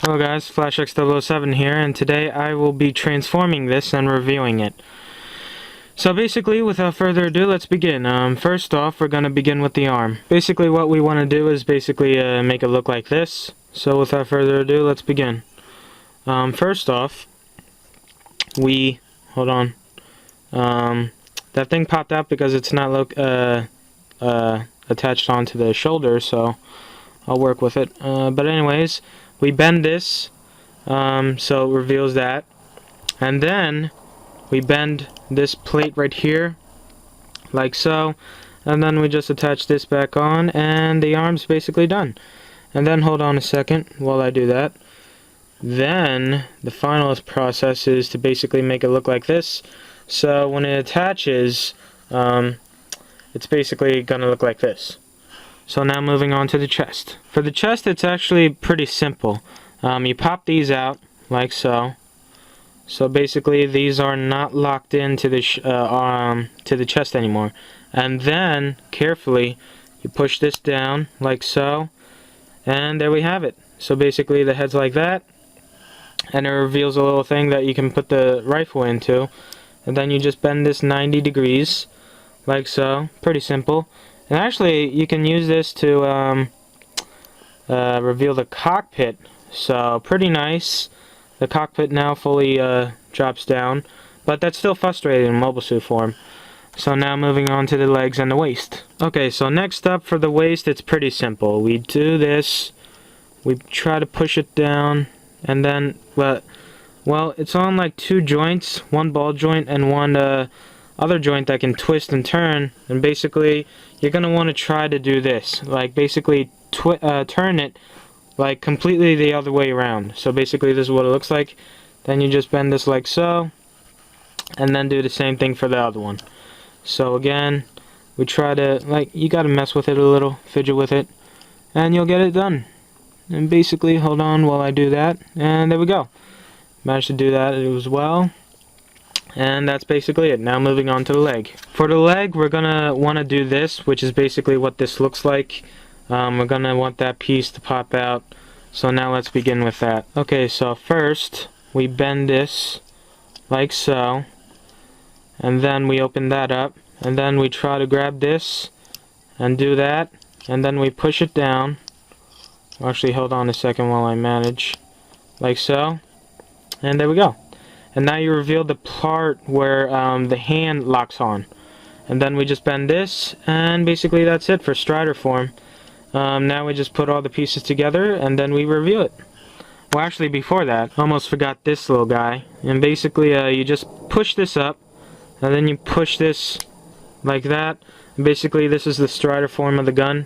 Hello guys, FlashX007 here, and today I will be transforming this and reviewing it. So basically, without further ado, let's begin. First off, we're going to begin with the arm. Basically what we want to do is basically make it look like this. So without further ado, let's begin. First off, hold on. That thing popped out because it's not attached onto the shoulder, so I'll work with it. But anyways, we bend this, so it reveals that, and then we bend this plate right here, like so, and then we just attach this back on, and the arm's basically done. And then hold on a second while I do that. Then the final process is to basically make it look like this. So when it attaches, it's basically gonna look like this. So now moving on to the chest. For the chest, it's actually pretty simple. You pop these out like so. So basically, these are not locked into the chest anymore. And then carefully, you push this down like so, and there we have it. So basically, the head's like that, and it reveals a little thing that you can put the rifle into, and then you just bend this 90 degrees like so. Pretty simple. And actually, you can use this to reveal the cockpit. So, pretty nice. The cockpit now fully drops down. But that's still frustrating in mobile suit form. So now moving on to the legs and the waist. Okay, so next up for the waist, it's pretty simple. We do this. We try to push it down. And then, well, it's on like two joints. One ball joint and one other joint that can twist and turn, and basically you're gonna want to try to do this, like basically turn it like completely the other way around. So basically this is what it looks like. Then you just bend this like so, and then do the same thing for the other one. So again, we try to, like, you gotta mess with it a little, fidget with it, and you'll get it done. And basically, hold on while I do that, and there we go. Managed to do that as well. And that's basically it. Now moving on to the leg. For the leg, we're gonna want to do this, which is basically what this looks like. We're gonna want that piece to pop out. So now let's begin with that. Okay, so first we bend this like so, and then we open that up, and then we try to grab this and do that, and then we push it down. Actually, hold on a second while I manage, like so, and there we go. And now you reveal the part where the hand locks on. And then we just bend this, and basically that's it for Stryder form. Now we just put all the pieces together, and then we reveal it. Well, actually before that, almost forgot this little guy. And basically you just push this up, and then you push this like that. And basically this is the Stryder form of the gun.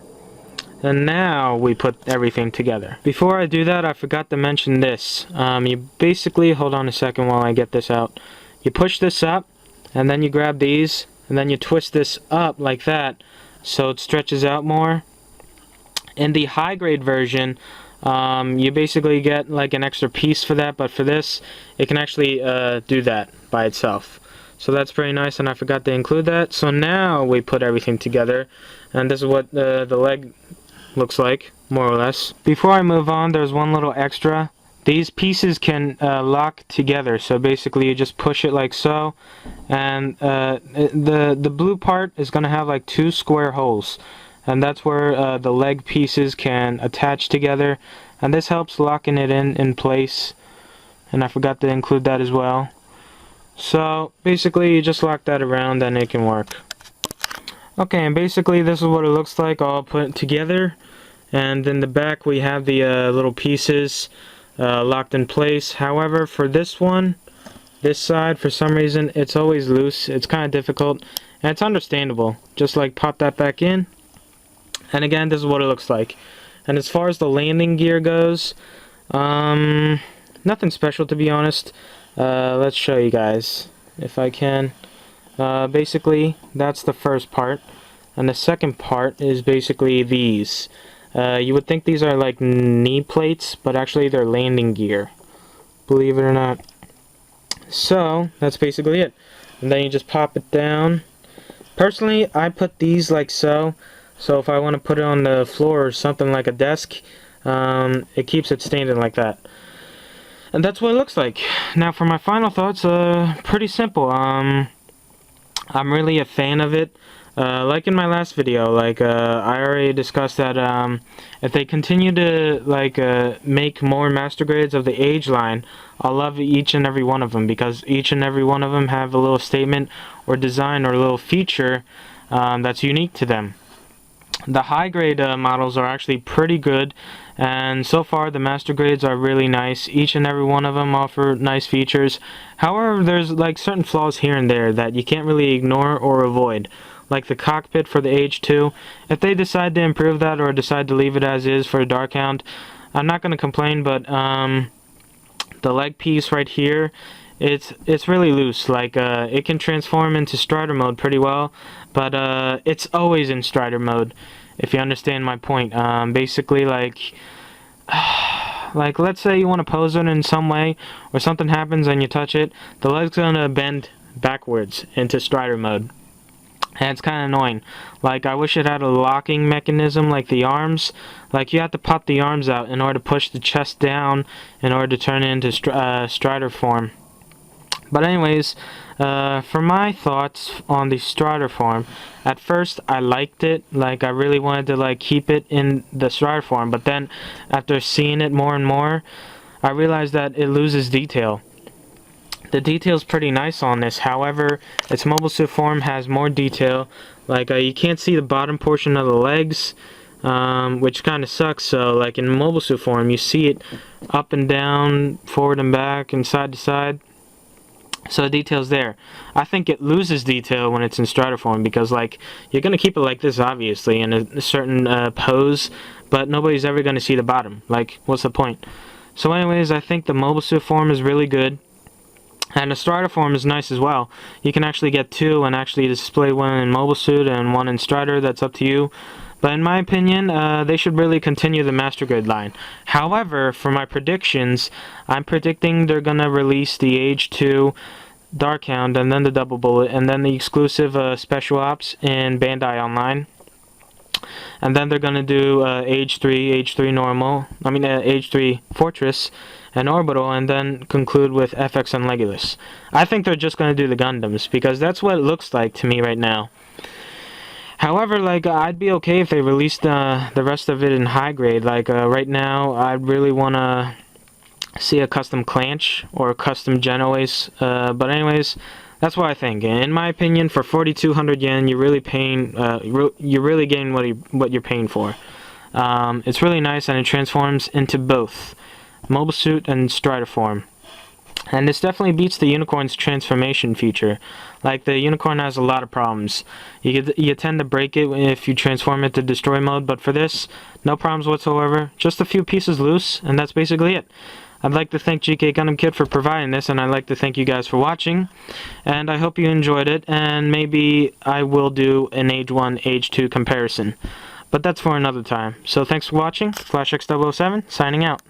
And now we put everything together. Before I do that, I forgot to mention this. You basically, hold on a second while I get this out. You push this up, and then you grab these, and then you twist this up like that, so it stretches out more. In the high grade version, you basically get like an extra piece for that, but for this, it can actually do that by itself. So that's pretty nice, and I forgot to include that. So now we put everything together, and this is what the leg looks like, more or less. Before I move on, there's one little extra. These pieces can lock together, so basically you just push it like so, and the blue part is going to have like two square holes, and that's where the leg pieces can attach together, and this helps locking it in place, and I forgot to include that as well. So basically you just lock that around and it can work. Okay, and basically this is what it looks like all put together. And in the back we have the little pieces locked in place. However, for this one, this side, for some reason it's always loose. It's kind of difficult, and it's understandable. Just like pop that back in, and again this is what it looks like. And as far as the landing gear goes, nothing special, to be honest. Let's show you guys if I can. Basically that's the first part, and the second part is basically these. You would think these are like knee plates, but actually they're landing gear, believe it or not. So that's basically it, and then you just pop it down. Personally, I put these like so if I want to put it on the floor or something like a desk, it keeps it standing like that. And that's what it looks like. Now for my final thoughts, pretty simple. I'm really a fan of it. Like in my last video, like I already discussed that if they continue to like make more master grades of the Age line, I'll love each and every one of them, because each and every one of them have a little statement or design or a little feature that's unique to them. The high grade models are actually pretty good, and so far the master grades are really nice. Each and every one of them offer nice features. However, there's like certain flaws here and there that you can't really ignore or avoid, like the cockpit for the Age-2. If they decide to improve that or decide to leave it as is for a Dark Hound, I'm not going to complain, but the leg piece right here, it's really loose. Like it can transform into Stryder mode pretty well, but it's always in Stryder mode, if you understand my point. Basically, like let's say you want to pose it in some way, or something happens and you touch it, the leg's gonna bend backwards into Stryder mode. And it's kind of annoying. Like, I wish it had a locking mechanism like the arms. Like, you have to pop the arms out in order to push the chest down in order to turn it into Stryder form. But anyways, for my thoughts on the Stryder form, at first I liked it. Like, I really wanted to like keep it in the Stryder form. But then, after seeing it more and more, I realized that it loses detail. The detail's pretty nice on this, however, its mobile suit form has more detail. Like, you can't see the bottom portion of the legs, which kind of sucks. So, like, in mobile suit form, you see it up and down, forward and back, and side to side. So the detail's there. I think it loses detail when it's in Stryder form, because, like, you're going to keep it like this, obviously, in a certain pose, but nobody's ever going to see the bottom. Like, what's the point? So anyways, I think the mobile suit form is really good. And the Stryder form is nice as well. You can actually get two and actually display one in mobile suit and one in Stryder. That's up to you. But in my opinion, they should really continue the master grade line. However, for my predictions, I'm predicting they're gonna release the Age-2 Dark Hound, and then the Double Bullet, and then the exclusive Special Ops in Bandai Online. And then they're gonna do Age-3, Age-3 Normal, Age-3 Fortress and Orbital, and then conclude with FX and Legolas. I think they're just gonna do the Gundams, because that's what it looks like to me right now. However, like, I'd be okay if they released the rest of it in high grade. Like, right now, I'd really wanna see a custom Clanch or a custom Genoese. But anyways, that's what I think. In my opinion, for 4,200 yen, you're really paying. You're really getting what you're paying for. It's really nice, and it transforms into both mobile suit and Stryder form. And this definitely beats the Unicorn's transformation feature. Like, the Unicorn has a lot of problems. You tend to break it if you transform it to destroy mode, but for this, no problems whatsoever. Just a few pieces loose, and that's basically it. I'd like to thank GK Gundam Kid for providing this, and I'd like to thank you guys for watching. And I hope you enjoyed it, and maybe I will do an Age-1, Age-2 comparison. But that's for another time. So thanks for watching. FlashX007, signing out.